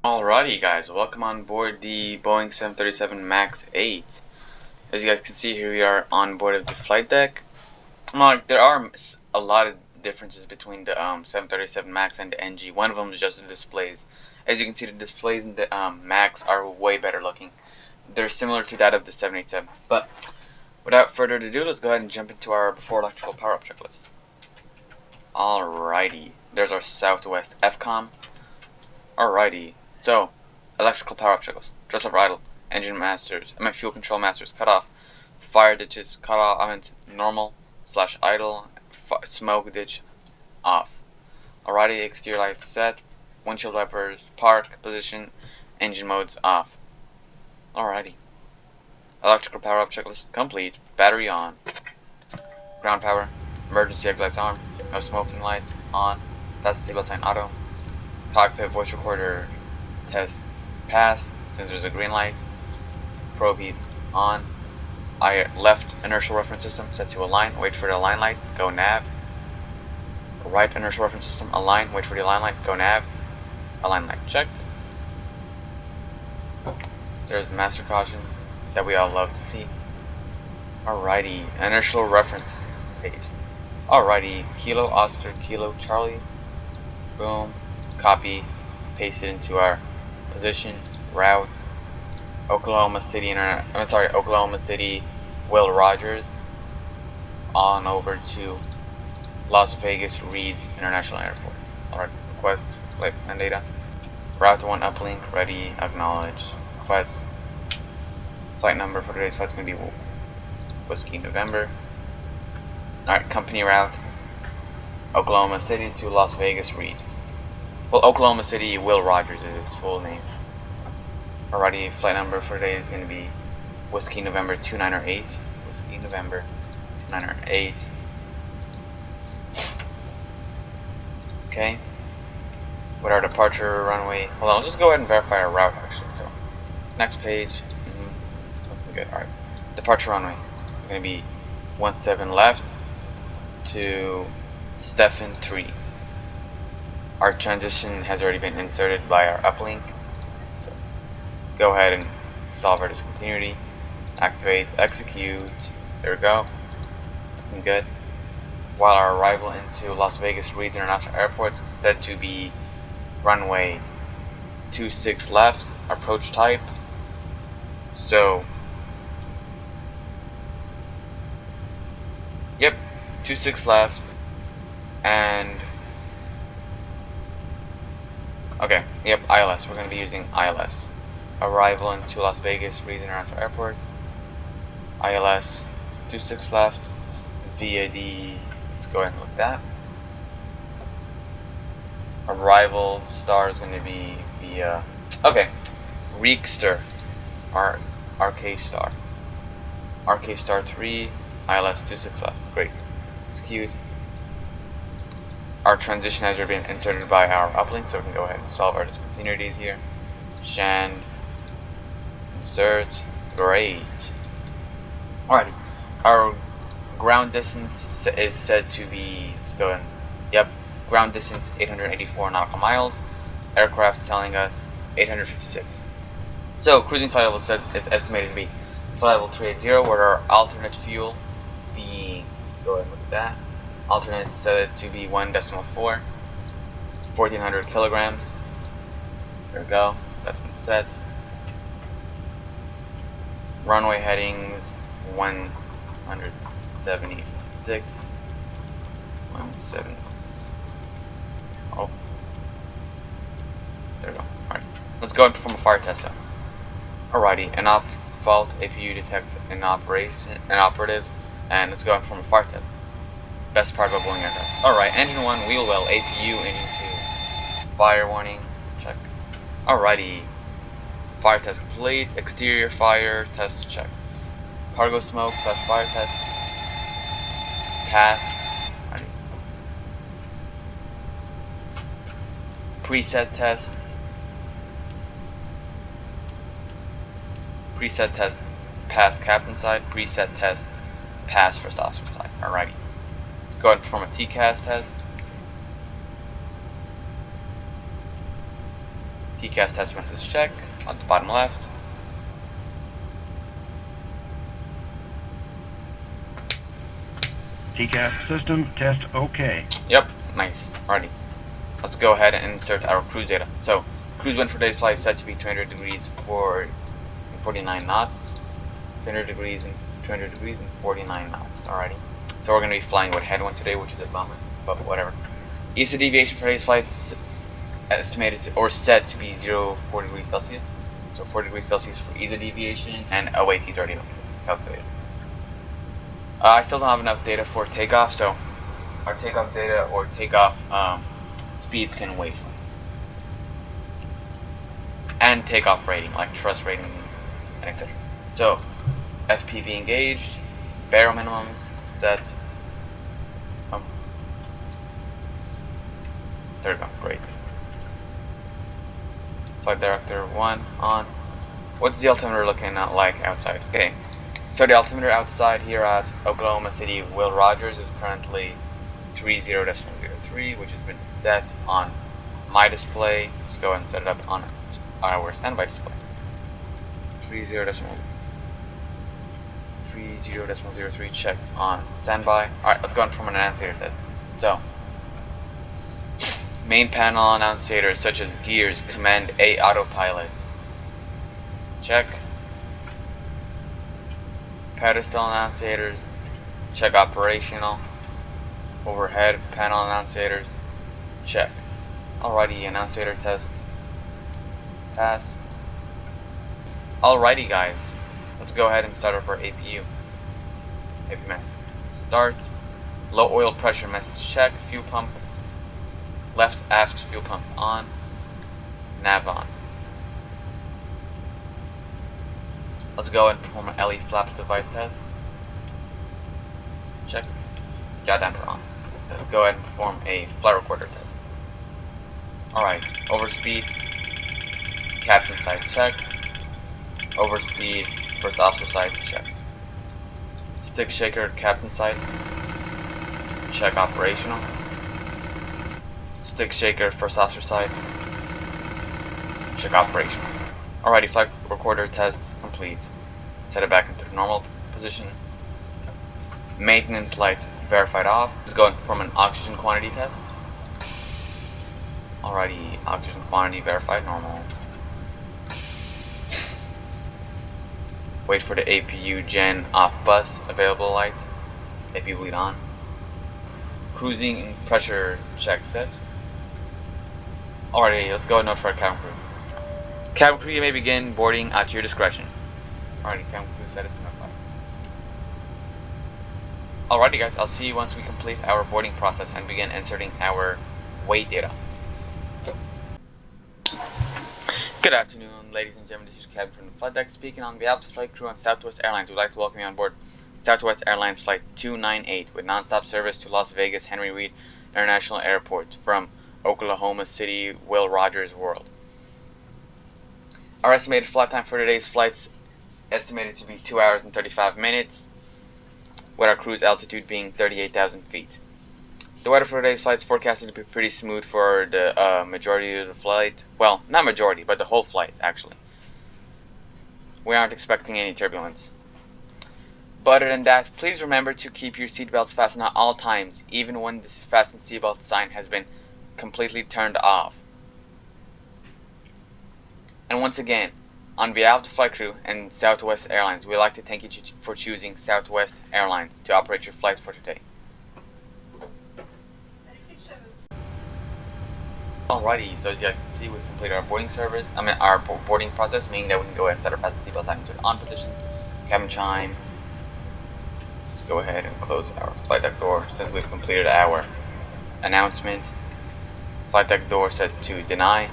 Alrighty guys, welcome on board the Boeing 737 MAX 8. As you guys can see here, we are on board of the flight deck. There are a lot of differences between the 737 MAX and the NG. One of them is just the displays. As you can see, the displays in the MAX are way better looking. They're similar to that of the 787. But without further ado, let's go ahead and jump into our before electrical power-up checklist. Alrighty, there's our Southwest FCOM. Alrighty, so electrical power-up checklist. Dress up idle. Engine masters. Fuel control masters cut off. Fire ditches cut off. Normal / idle. Smoke ditch off. Alrighty, exterior lights set. Windshield wipers park position. Engine modes off. Alrighty. Electrical power-up checklist complete. Battery on. Ground power. Emergency exits on. No smoking lights on. Fast seatbelt sign auto. Cockpit voice recorder test pass since there's a green light. Probe heat on. Left inertial reference system set to align. Wait for the align light. Go nav. Right inertial reference system align. Wait for the align light. Go nav. Align light checked. There's the master caution that we all love to see. Alrighty, inertial reference page. Alrighty, Kilo Oscar Kilo Charlie. Boom. Copy. Paste it into our position route. Oklahoma City Will Rogers on over to Las Vegas Reid International Airport. Alright, request flight plan data. Route 1 uplink ready, acknowledge. Request flight number for today's flight's gonna be Whiskey November. Alright, company route Oklahoma City to Las Vegas Reid. Well, Oklahoma City Will Rogers is its full name. Alrighty, flight number for today is going to be Whiskey November 2908. Whiskey November 2908. Okay. What our departure runway? Hold on, let's just go ahead and verify our route actually. So, next page. Looking good. Alright. Departure runway. It's going to be 17 left to Stephen 3. Our transition has already been inserted by our uplink. So go ahead and solve our discontinuity. Activate, execute. There we go. Looking good. While our arrival into Las Vegas Reid International Airport is said to be runway 26 left, approach type. So, yep, 26 left, and okay, yep, ILS. We're going to be using ILS. Arrival into Las Vegas Reid International Airport. ILS 26 left. VAD. Let's go ahead and look at that. Arrival star is going to be via. Okay, Reekster. RK star. RK star 3. ILS 26 left. Great. Execute. Our transition has already been inserted by our uplink, so we can go ahead and solve our discontinuities here. Shan, insert, great. Alrighty, our ground distance is said to be, let's go ahead, yep, ground distance 884 nautical miles. Aircraft telling us 856. So cruising flight level is estimated to be flight level 380, where our alternate fuel being, let's go ahead and look at that. Alternate set to be 1.4, 1400 kilograms. There we go, that's been set. Runway headings 176. 176. Oh, there we go. Alright, let's go and perform a fire test now. Alrighty, an op fault if you detect an operative, and let's go and perform a fire test. Best part about Boeing aircraft. Alright, engine 1, wheel well, APU, engine 2. Fire warning, check. Alrighty. Fire test complete. Exterior fire test check. Cargo smoke / fire test. Pass. Alrighty. Preset test. Preset test. Pass captain side. Preset test. Pass first officer side. Alrighty. Go ahead and perform a TCAS test. TCAS test message check on the bottom left. TCAS system test OK. Yep, nice. Alrighty. Let's go ahead and insert our cruise data. So, cruise wind for today's flight is set to be 200 degrees for 49 knots. 200 degrees and 200 degrees and 49 knots. Alrighty. So we're going to be flying with headwind today, which is a bummer, but whatever. East deviation for today's flight is estimated to, or set to be 4 degrees Celsius. So 4 degrees Celsius for ease of deviation, and oh wait, he's already calculated. I still don't have enough data for takeoff, so our takeoff data or takeoff speeds can wait. And takeoff rating, like thrust rating and etc. So, FPV engaged, barrel minimums set. There we go, great. Flight director 1 on. What's the altimeter looking at like outside? Okay, so the altimeter outside here at Oklahoma City Will Rogers is currently 30.03, which has been set on my display. Let's go ahead and set it up on our standby display. 30.03 check on standby. Alright, let's go and perform an annunciator test. So, main panel annunciators such as gears, command A autopilot. Check. Pedestal annunciators, check operational. Overhead panel annunciators, check. Alrighty, annunciator test pass. Alrighty guys, let's go ahead and start up our APU. APMS. Start. Low oil pressure message check. Fuel pump. Left aft fuel pump on. Nav on. Let's go ahead and perform an LE flaps device test. Check. Yaw damper on. Let's go ahead and perform a flight recorder test. Alright, overspeed. Captain side check. Overspeed. First officer side check. Stick shaker captain side. Check operational. Stick shaker first officer side. Check operational. Alrighty, flight recorder test complete. Set it back into the normal position. Maintenance light verified off. Let's go and perform an oxygen quantity test. Alrighty, oxygen quantity verified normal. Wait for the APU gen off bus available light. APU bleed on. Cruising and pressure check set. Alrighty, let's go and notify cabin crew. Cabin crew, you may begin boarding at your discretion. Alrighty, cabin crew status notified. Alrighty guys, I'll see you once we complete our boarding process and begin inserting our weight data. Good afternoon, ladies and gentlemen. This is Kevin from the flight deck speaking on behalf of the flight crew on Southwest Airlines. We'd like to welcome you on board Southwest Airlines Flight 298 with non-stop service to Las Vegas Henry Reid International Airport from Oklahoma City Will Rogers World. Our estimated flight time for today's flights is estimated to be 2 hours and 35 minutes, with our cruise altitude being 38,000 feet. The weather for today's flight is forecasted to be pretty smooth for the majority of the flight. Well, not majority, but the whole flight, actually. We aren't expecting any turbulence. But other than that, please remember to keep your seatbelts fastened at all times, even when the fasten seatbelt sign has been completely turned off. And once again, on behalf of the flight crew and Southwest Airlines, we'd like to thank you for choosing Southwest Airlines to operate your flight for today. Alrighty, so as you guys can see, we've completed our boarding service. Our boarding process, meaning that we can go ahead and set our fasten seatbelt sign into the on position. Cabin chime. Let's go ahead and close our flight deck door since we've completed our announcement. Flight deck door set to deny.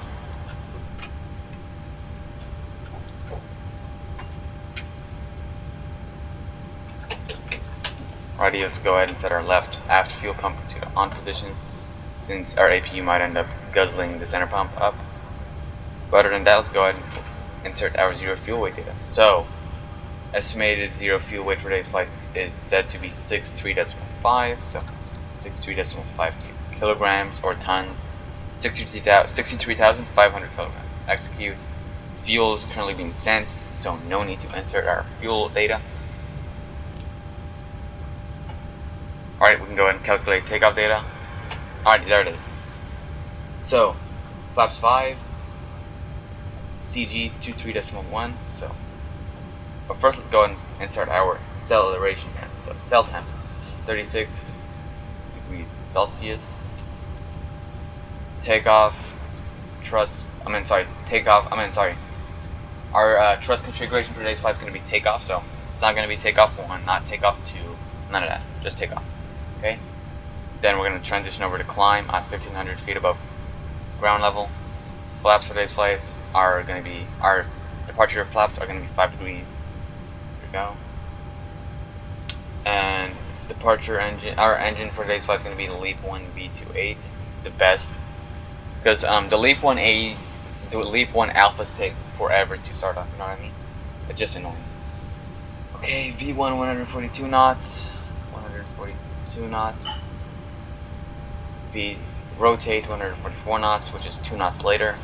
Alrighty, let's go ahead and set our left aft fuel pump to the on position, since our APU might end up guzzling the center pump up. But other than that, let's go ahead and insert our zero fuel weight data. So, estimated zero fuel weight for today's flight is set to be 63.5, so 63.5 kilograms or tons, 63,500 kilograms. execute. Fuel is currently being sent, so no need to insert our fuel data. Alright, we can go ahead and calculate takeoff data. Alright, there it is. So, flaps 5, CG 23.1. So, but first let's go and insert our acceleration temp. So, cell temp 36 degrees Celsius. Takeoff, Our thrust configuration for today's flight is going to be takeoff, so it's not going to be takeoff 1, not takeoff 2, none of that, just takeoff. Okay? Then we're going to transition over to climb at 1,500 feet above ground level. Flaps for today's flight are going to be, our departure flaps are going to be 5 degrees. There we go. And departure engine, our engine for today's flight is going to be the Leap 1 V28, the best. Because the Leap 1 Alphas take forever to start off, you know what I mean? It's just annoying. Okay, V1 142 knots, 142 knots. V rotate 144 knots, which is 2 knots later.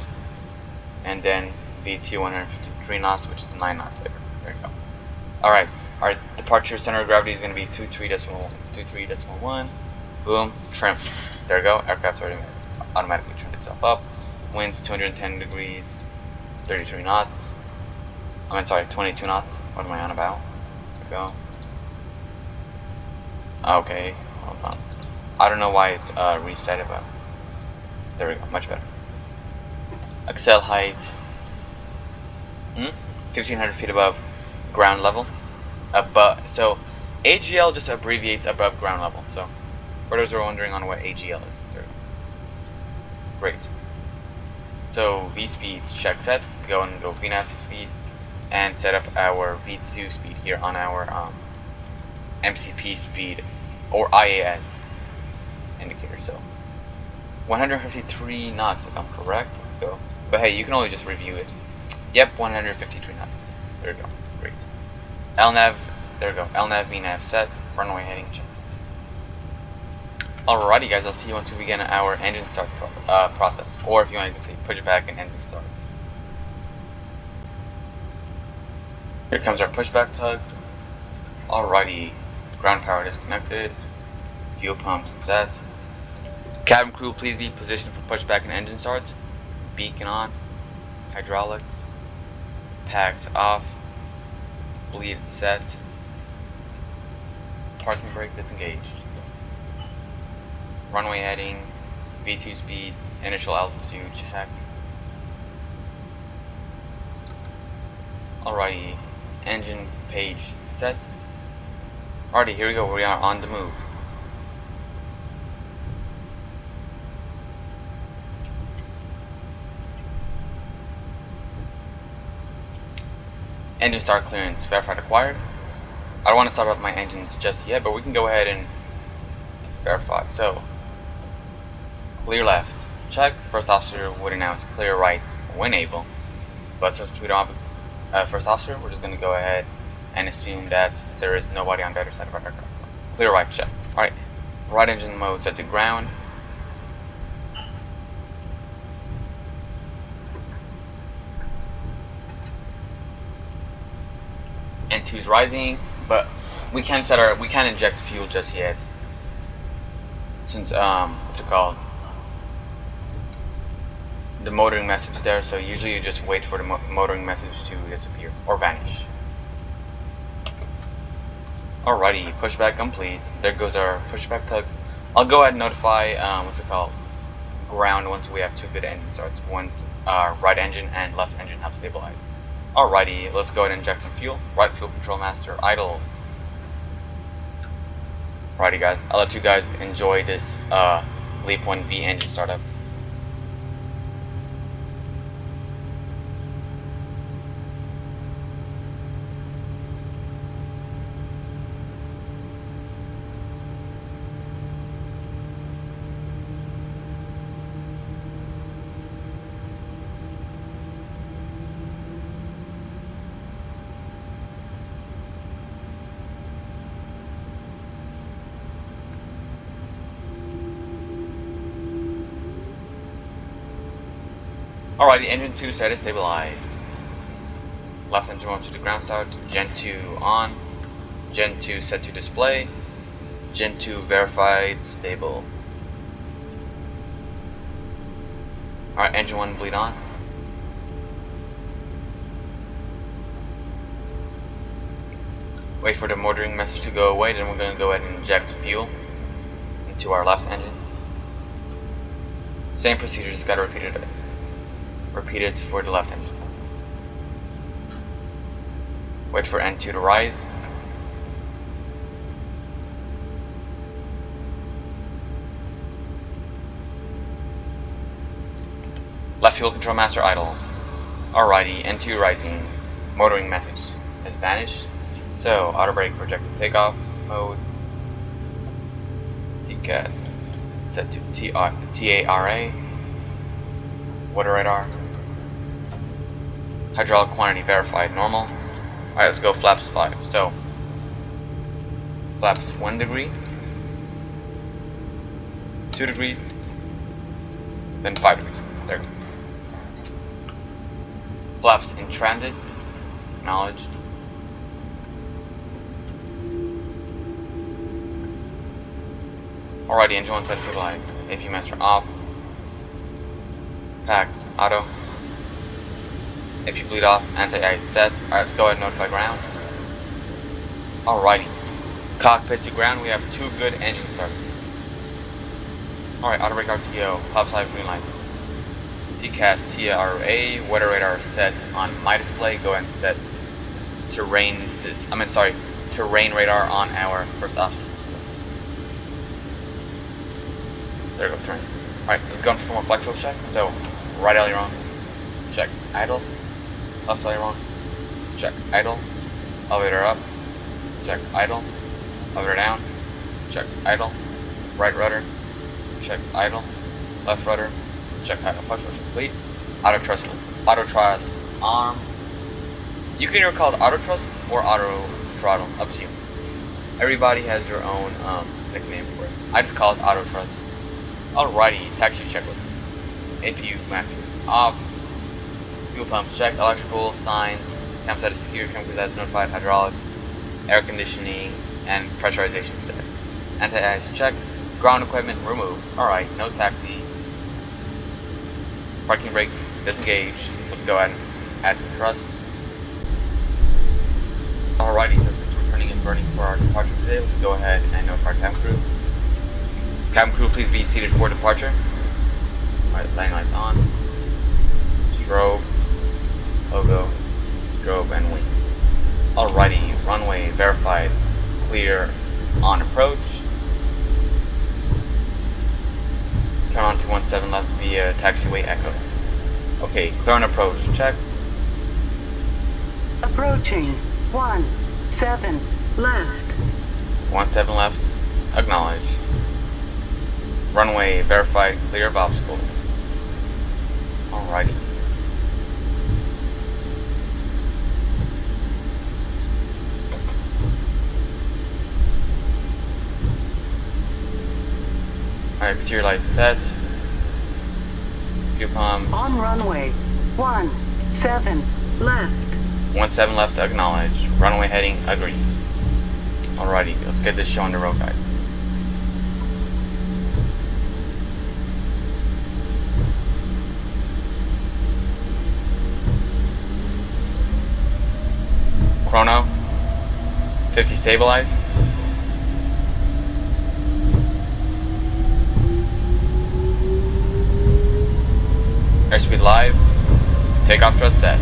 And then V2 153 knots, which is 9 knots later. There you go. Alright, our departure center of gravity is going to be 23.1. Boom, trim. There you go, aircraft's already automatically trimmed itself up. Winds 210 degrees, 33 knots. 22 knots. What am I on about? There we go. Okay, hold on. I don't know why it reset it, but there we go, much better. Accel height, 1,500 feet above ground level. So AGL just abbreviates above ground level. So for those who are wondering on what AGL is, there we go. Great. So V speeds, check set. Go and go VNAV speed, and set up our V2 speed here on our MCP speed or IAS indicator. So 153 knots if I'm correct. Let's go. But hey, you can only just review it. Yep, 153 knots. There we go. Great. LNAV. There we go. LNAV VNAV set. Runway heading check. Alrighty guys, I'll see you once we begin our engine start process, or if you want to say pushback and engine starts. Here comes our pushback tug. Alrighty, ground power disconnected, fuel pump set. Cabin crew, please be positioned for pushback and engine starts. Beacon on, hydraulics, packs off, bleed set, parking brake disengaged. Runway heading, V2 speed, initial altitude check. Alrighty, engine page set. Alrighty, here we go, we are on the move. Engine start clearance verified acquired. I don't want to start up my engines just yet, but we can go ahead and verify. So, clear left, check. First officer would announce clear right when able, but since we don't have a first officer, we're just going to go ahead and assume that there is nobody on the other side of our aircraft. So, clear right, check. Alright, right engine mode set to ground. N2 is rising, but we can't inject fuel just yet, since what's it called? The motoring message there, so usually you just wait for the motoring message to disappear or vanish. Alrighty, pushback complete. There goes our pushback tug. I'll go ahead and notify ground once we have 2 good engine starts. Once our right engine and left engine have stabilized. Alrighty, let's go ahead and inject some fuel. Right fuel control master idle. Alrighty guys, I'll let you guys enjoy this Leap 1V engine startup. Alrighty, engine 2 set is stabilized. Left engine 1 to the ground start. Gen 2 on. Gen 2 set to display. Gen 2 verified stable. Alright, engine 1 bleed on. Wait for the motoring message to go away, then we're going to go ahead and inject fuel into our left engine. Same procedure, just got to repeat it for the left engine. Wait for N2 to rise. Left fuel control master idle. Alrighty, N2 rising. Motoring message has vanished. So, auto brake projected takeoff mode. KLAS set to TARA. Water radar. Hydraulic quantity verified normal. Alright, let's go flaps 5. So, flaps 1 degree, 2 degrees, then 5 degrees. There we go. Flaps in transit, acknowledged. Alrighty, engine 1 set to stabilize. AP master off. Packs auto. If you bleed off, anti-ice set. Alright, let's go ahead and notify ground. Alrighty. Cockpit to ground, we have 2 good engine starts. Alright, auto brake RTO, flaps 5 green light. TCAS TRA, weather radar set on my display. Go ahead and set terrain radar on our first option display. There we go, terrain. Alright, let's go into more flexible check. So, right aileron, check idle. Left aileron, check idle. Elevator up, check idle. Elevator down, check idle. Right rudder, check idle. Left rudder, check idle. Flexible check complete. Auto thrust arm. You can either call it auto thrust or auto throttle, up to you. Everybody has their own nickname for it. I just call it auto thrust. Alrighty, taxi checklist. APU master off. Fuel pumps checked. Electrical signs. Campsite is secure. Chemical that's notified. Hydraulics, air conditioning, and pressurization sets. Anti-ice checked. Ground equipment removed. Alright, no taxi. Parking brake disengaged. Let's go ahead and add some thrust. Alrighty, so since we're turning and burning for our departure today, let's go ahead and notify our cabin crew. Cabin crew, please be seated for departure. Alright, landing lights on. Strobe, logo, strobe, and wing. Alrighty, runway verified, clear on approach. Turn on to 17 left via taxiway echo. Okay, clear on approach, check. Approaching 17 left. 17 left, acknowledge. Runway verified, clear of obstacles. Alrighty. Alright, exterior lights set. Fuel pump. On runway 17 left. 17 left, acknowledge. Runway heading, agree. Alrighty, let's get this show on the road, guys. Chrono, 50 stabilized. Airspeed live. Takeoff thrust set.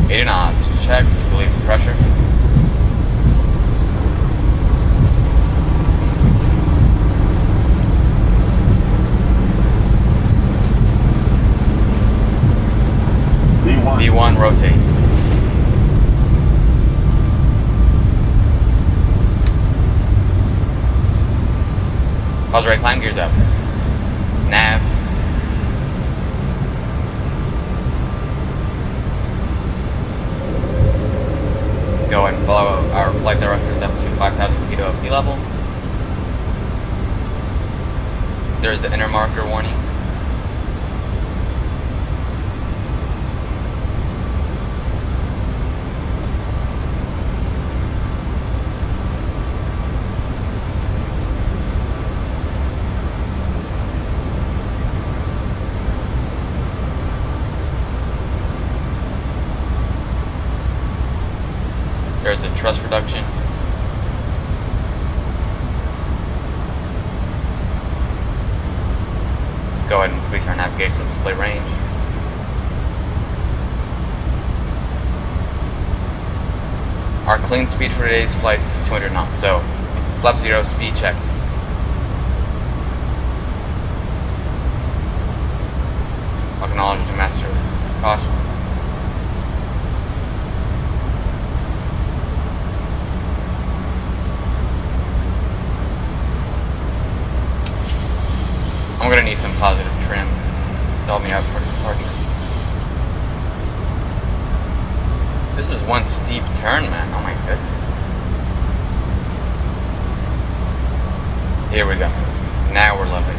Eight knots. Check. Relieve pressure. V1 rotate. Pause right, climb gears up. Nav. Go and follow our flight directors up to 5,000 feet above sea level. There's the inner marker warning. There's the thrust reduction. Let's go ahead and increase our navigational display range. Our clean speed for today's flight is 200 knots, so flap 0, speed check. Acknowledge the master caution. I'm gonna need some positive trim to help me out for departure. This is one steep turn, man. Oh my goodness. Here we go. Now we're leveling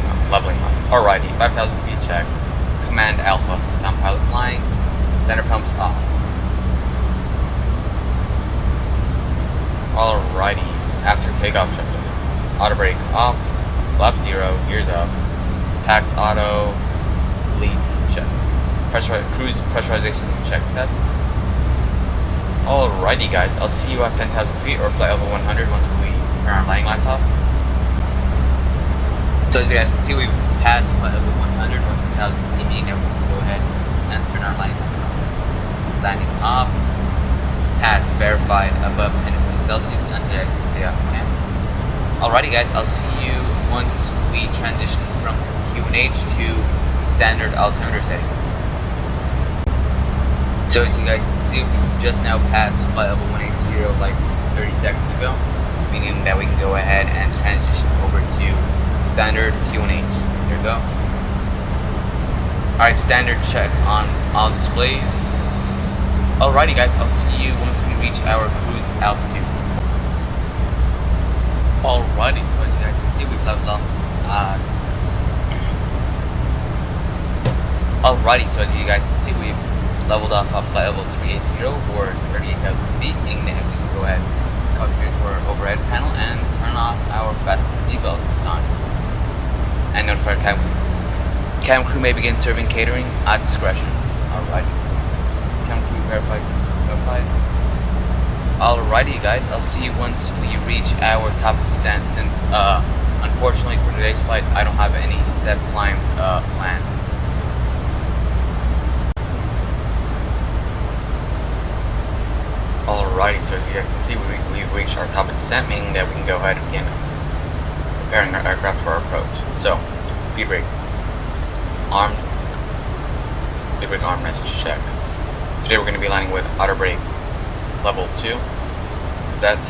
up. Alrighty, 5,000 feet check. Command Alpha, down pilot flying. Center pumps off. Alrighty, after takeoff checklist. Auto brake off. Flap 0, gears up. Tax auto, lead check. Cruise pressurization check set. Alrighty guys, I'll see you at 10,000 feet or flight level 100 once we turn our landing lights off. So as you guys can see, we've passed flight level 100 or 10,000 feet, meaning that we can go ahead and turn our landing lights off. Landing off. Path verified above 10 degrees Celsius, and as you guys can see on the Alrighty guys, I'll see you once we transition from QNH to standard altimeter setting. So as you guys can see, we just now passed flight level 180 like 30 seconds ago, meaning that we can go ahead and transition over to standard QNH. There we go. Alright, standard check on all displays. Alrighty guys, I'll see you once we reach our cruise altitude. Alrighty, so as you guys can see, we've leveled up. Alrighty, so as you guys can see, we've leveled off flight level 380 or 38,000 feet, meaning that we can go ahead and come here to our overhead panel and turn off our fasten seatbelt this time. And notify our cam crew may begin serving catering at discretion. Alrighty. Cam crew verified. Alrighty guys, I'll see you once we reach our top of descent, since unfortunately for today's flight I don't have any step climbs planned. Alrighty, so as you guys can see, we've reached our top of descent, meaning that we can go ahead and begin preparing our aircraft for our approach. So, speed brake armed. Speed brake arm message check. Today we're going to be landing with auto brake level 2. Set.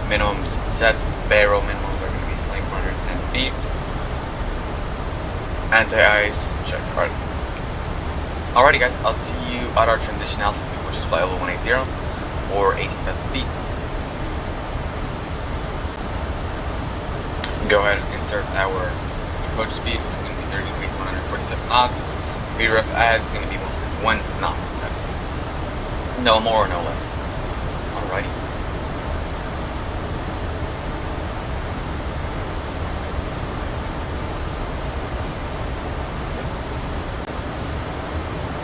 Minimums set. Barrel minimums are going to be 2,410 feet. Anti-ice check. Alrighty guys, I'll see you at our transition altitude, which is flight level 180 or 18,000 feet. Go ahead and insert our approach speed, which is going to be 30 degrees, 147 knots. VREF add is going to be 1 knot. That's no more or no less. Alrighty.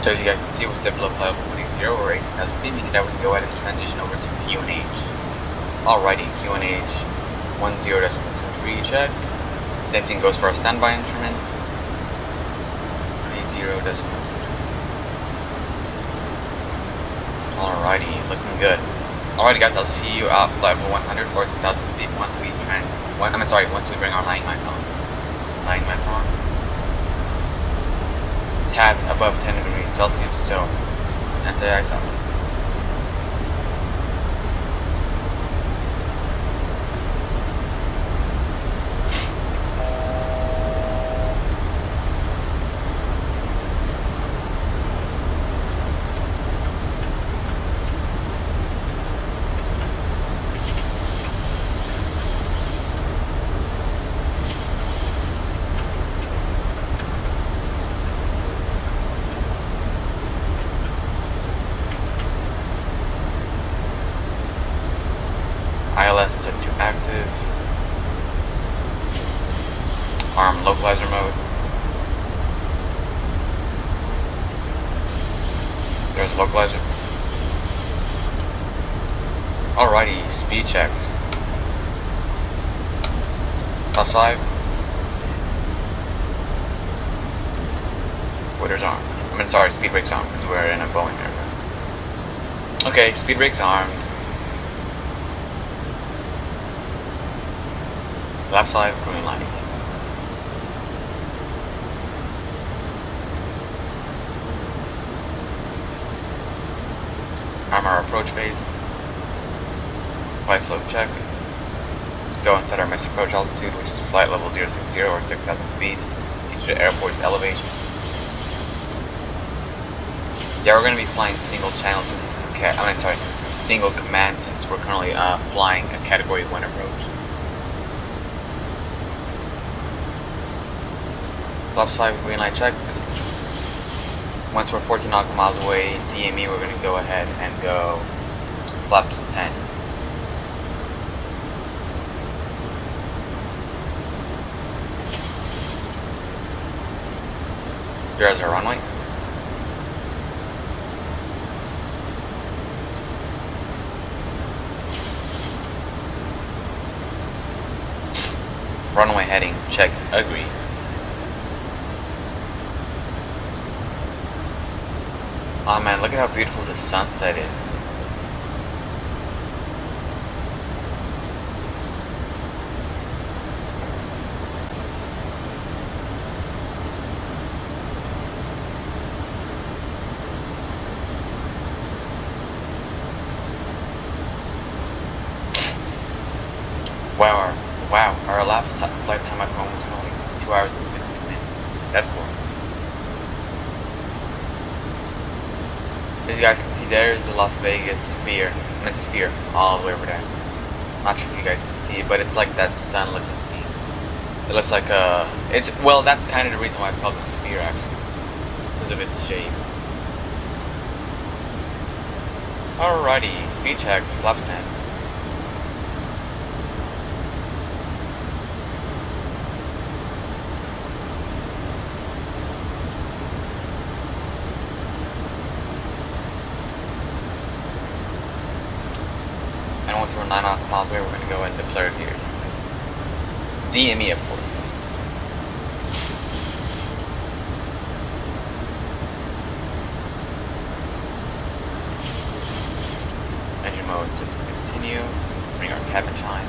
So as you guys can see, we've developed flight level 180 or 18,000 feet, meaning that we can go ahead and transition over to QNH. Alrighty, QNH 10.23 check. Same thing goes for our standby instrument. 30.22. Alrighty, looking good. Alrighty guys, I'll see you at flight level 100 or 2,000 feet once we once we bring our landing lights on. Landing lights on. Tad above 10 degrees Celsius, so anti-ice on. arm localizer mode. There's localizer. Alrighty, speed checked. Top 5. Quarters armed. I mean, sorry, speed brakes armed because we're in a Boeing aircraft. Okay, speed brakes armed. Left side, green lights. Armor approach phase. Flight slope check. Go and set our max approach altitude, which is flight level 060 or 6,000 feet, due to the airport's elevation. Yeah, we're going to be flying single channel, single command since we're currently flying a Category 1 approach. Flaps 5 green light check. Once we're 14 nautical miles away, DME, we're going to go ahead and go flaps 10. Here's our runway. Runway heading, check, agree. Oh man, look at how beautiful the sunset is. Wow, our elapsed flight time at home was only 2 hours and 60 minutes. That's cool. As you guys can see, there's the Las Vegas sphere. I meant the sphere, all the way over there. Not sure if you guys can see it, but it's like that sun looking thing. It looks like well, that's kind of the reason why it's called the sphere, actually. Because of its shape. Alrighty, speed check, flaps 10. And once we're 9 nautical miles away, we're going to go and deploy our gears. DME, of course. Engine mode, just continue. Bring our cabin chime.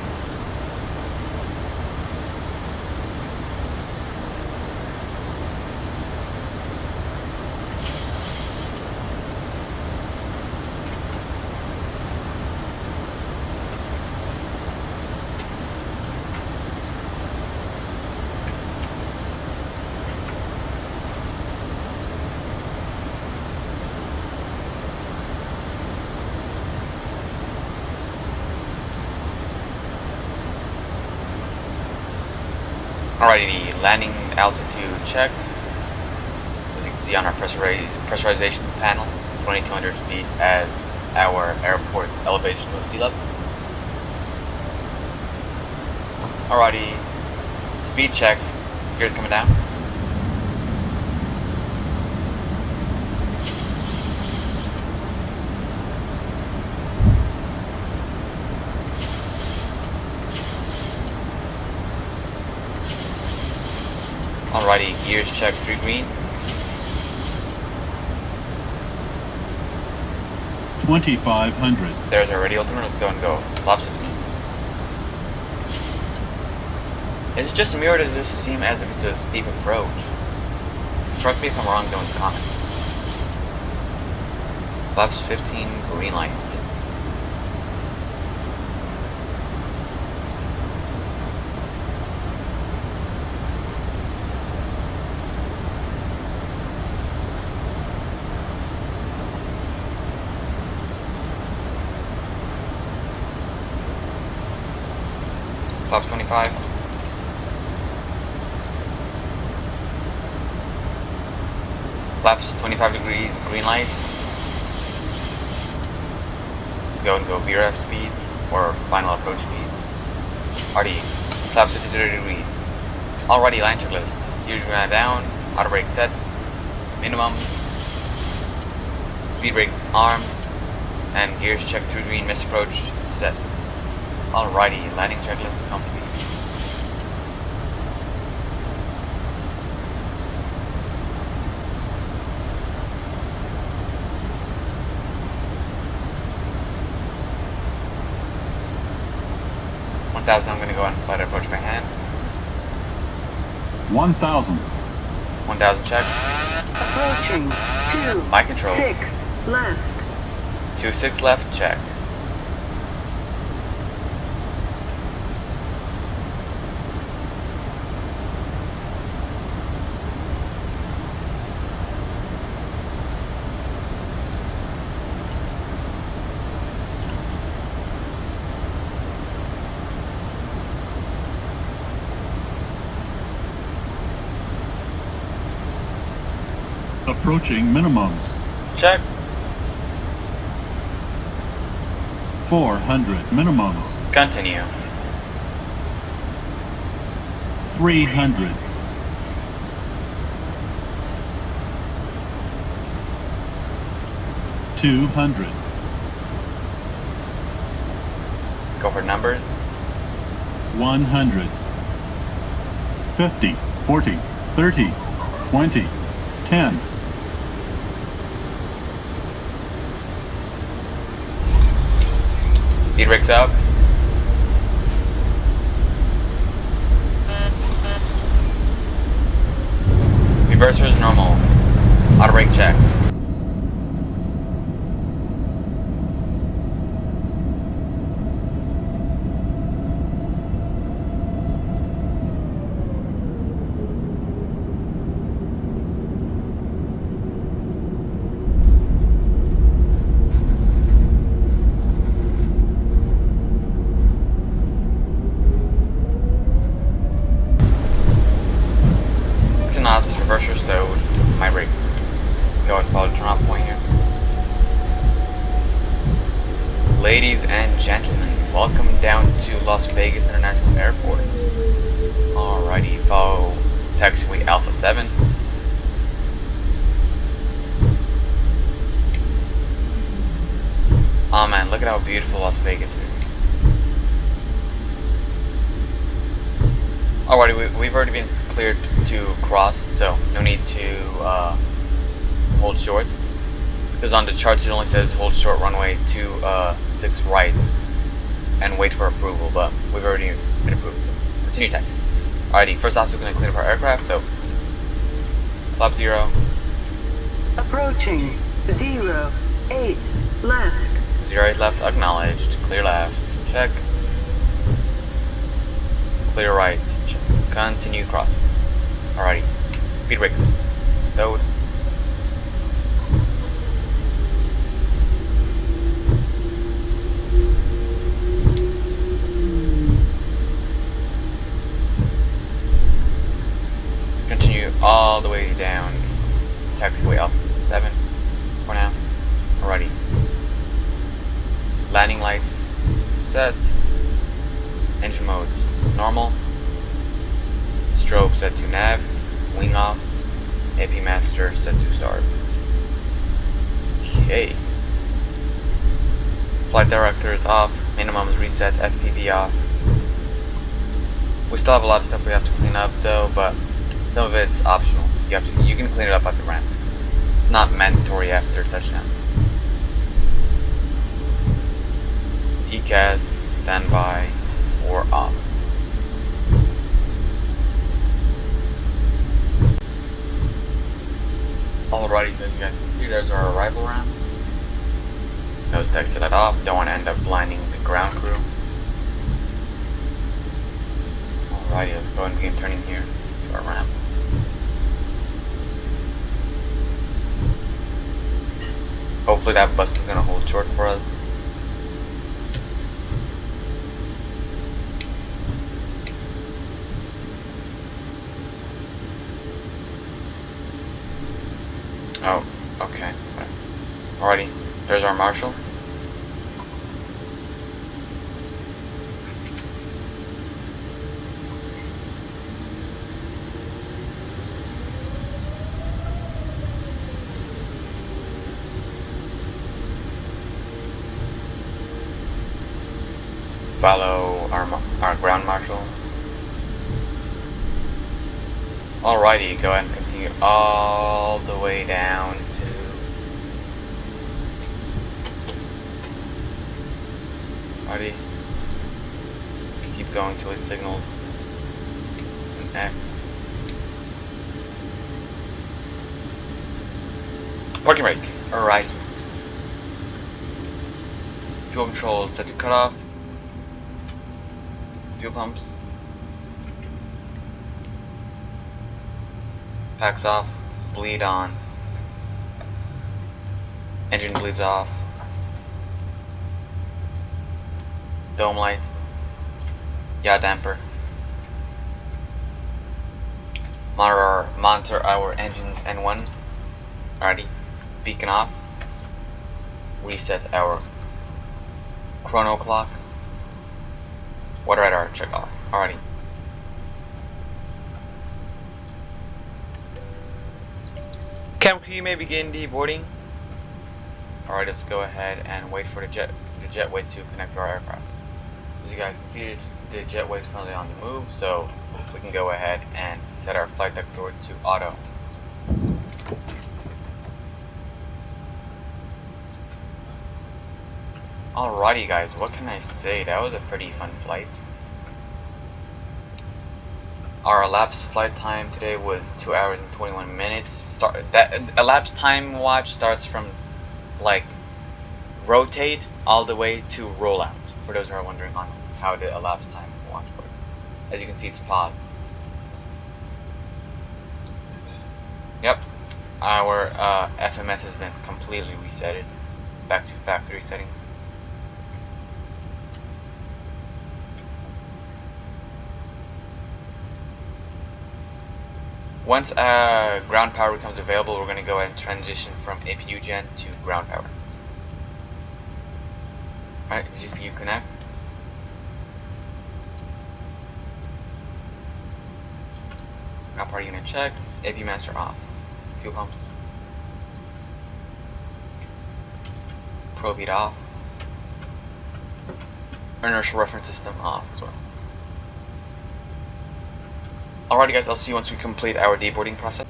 Alrighty, landing altitude check. As you can see on our pressurization panel, 2,200 feet as our airport's elevation of sea level. Alrighty, speed check. Gears coming down. Alrighty, gears check 3 green. 2,500. There's our ready altimeter, let's go and go. Flaps 15. Is it just me or does this seem as if it's a steep approach? Correct me if I'm wrong, don't comment. Flaps 15, green light. Flaps 25. Flaps 25 degrees, green light. Let's go and go VRF speeds or final approach speeds. RD. Flaps 53 degrees. Alrighty, line checklist. Gears going down, auto brake set, minimum, speed brake arm, and gears check through green, missed approach, set. Alrighty, landing checklist complete. I'm going to go and flight approach by hand. 1,000. 1,000 check. Approaching. 2. My control. 6. Left. 26 left, check. Approaching minimums. Check. 400 minimums. Continue. 300. 200. Go for numbers. 100. 50. 40. 30. 20. 10. Speed brakes out. Reversers normal. Auto brake check. Reverser stowed. My brake. Go and follow the turn off point here. Ladies and gentlemen, welcome down to Las Vegas International Airport. Alrighty, follow taxiway Alpha 7. Oh man, look at how beautiful Las Vegas is. Alrighty, we've already been cleared to cross, so no need to hold short, because on the charts it only says hold short runway 26 right and wait for approval, but we've already been approved, so continue taxi. Alrighty, first off, we're going to clean up our aircraft, so flap 0. Approaching. 0. 8. Left. 08 left, acknowledged. Clear left, check. Clear right, check. Continue crossing. Alrighty, speed brakes, stowed. Continue all the way down, taxiway Alpha 7 for now. Alrighty. Landing lights set. Engine modes normal. Strobe set to nav. Wing off. AP master set to start. Okay. Flight directors off. Minimums reset. FPV off. We still have a lot of stuff we have to clean up though, but some of it's optional. You can clean it up at the ramp. It's not mandatory after touchdown. TCAS, standby, or off. Alrighty, so as you guys can see, there's our arrival ramp. Nose deck set off. Don't want to end up blinding the ground crew. Alrighty, let's go ahead and begin turning here to our ramp. Hopefully that bus is going to hold short for us. Oh, okay. Alrighty, there's our marshal. follow our ground marshal. Alrighty, go ahead and continue all the way down to alrighty. Keep going till it signals an X. Parking brake. Alright. Fuel control set to cut off. Fuel pumps. Packs off. Bleed on. Engine bleeds off. Dome light. Yaw damper. Monitor our engines N1. Alrighty. Beacon off. Reset our chrono clock. Water radar check off. Alrighty. Camera crew may begin deboarding. Alright, let's go ahead and wait for the jetway to connect to our aircraft. As you guys can see, the jetway is currently on the move, so we can go ahead and set our flight deck door to auto. Alrighty guys, what can I say? That was a pretty fun flight. Our elapsed flight time today was 2 hours and 21 minutes. That elapsed time watch starts from like rotate all the way to rollout. For those who are wondering on how the elapsed time watch works. As you can see, it's paused. Yep, our FMS has been completely resetted back to factory settings. Once ground power becomes available, we're going to go ahead and transition from APU gen to ground power. Alright, GPU connect. Ground power unit check. APU master off. Fuel pumps. Probe heat off. Inertial reference system off as well. Alrighty guys, I'll see you once we complete our deboarding process.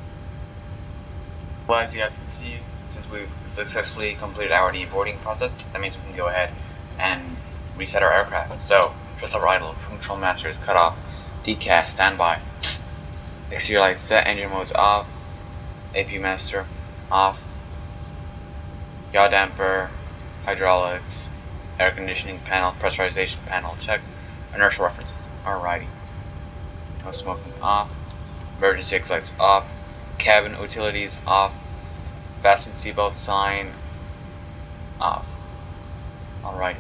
Well, as you guys can see, since we've successfully completed our deboarding process, that means we can go ahead and reset our aircraft. So, throttle idle, control master is cut off, DCAS standby, exterior lights set, engine modes off, APU master off, yaw damper, hydraulics, air conditioning panel, pressurization panel check, inertial references. Alrighty. No smoking off, emergency exit lights off, cabin utilities off, fasten seatbelt sign off. Alrighty.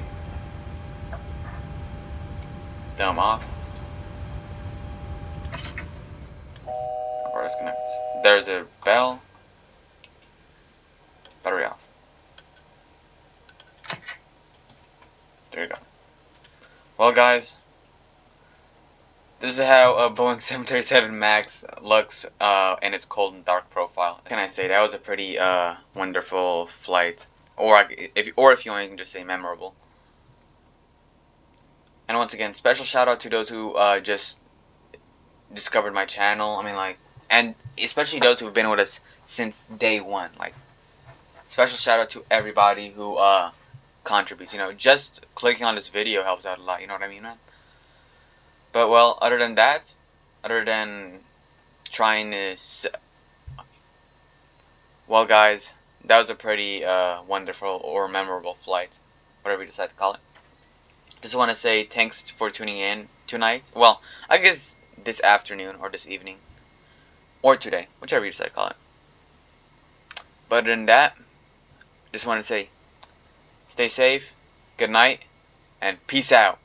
Dome off. Power disconnect. There's a bell. Battery off. There you go. Well guys, this is how a Boeing 737 MAX looks in its cold and dark profile. What can I say? That was a pretty wonderful flight, or if you want, you can just say memorable. And once again, special shout out to those who just discovered my channel. I mean, like, and especially those who've been with us since day one. Like, special shout out to everybody who contributes. You know, just clicking on this video helps out a lot. You know what I mean, man? But well, other than that, other than trying to, well guys, that was a pretty wonderful or memorable flight, whatever you decide to call it. Just want to say thanks for tuning in tonight. Well, I guess this afternoon or this evening or today, whichever you decide to call it. But other than that, just want to say stay safe, good night, and peace out.